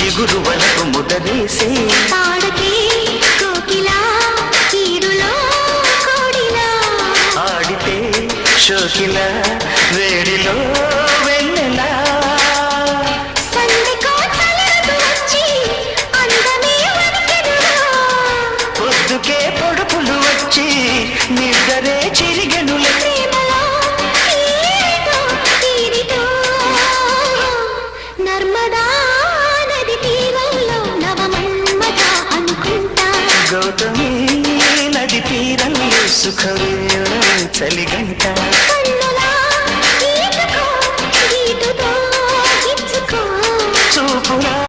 చిగురువలకు ముదరేసే పాడకే కోకిలా కీడులో కోడిలా ఆడితే షోకిల వేడిలో వెన్నెలా సందెకో చల్లరకు వచ్చి అందమే వణికెనురా పొద్దుకే పొడుపులు వచ్చి నిద్రే చిరిగెనులే ప్రేమలో ఏదో తీరితో నర్మదా నది తీరంలో నవమన్మథ అనుకుంటా గౌతమి నది తీరంలో సుఖమే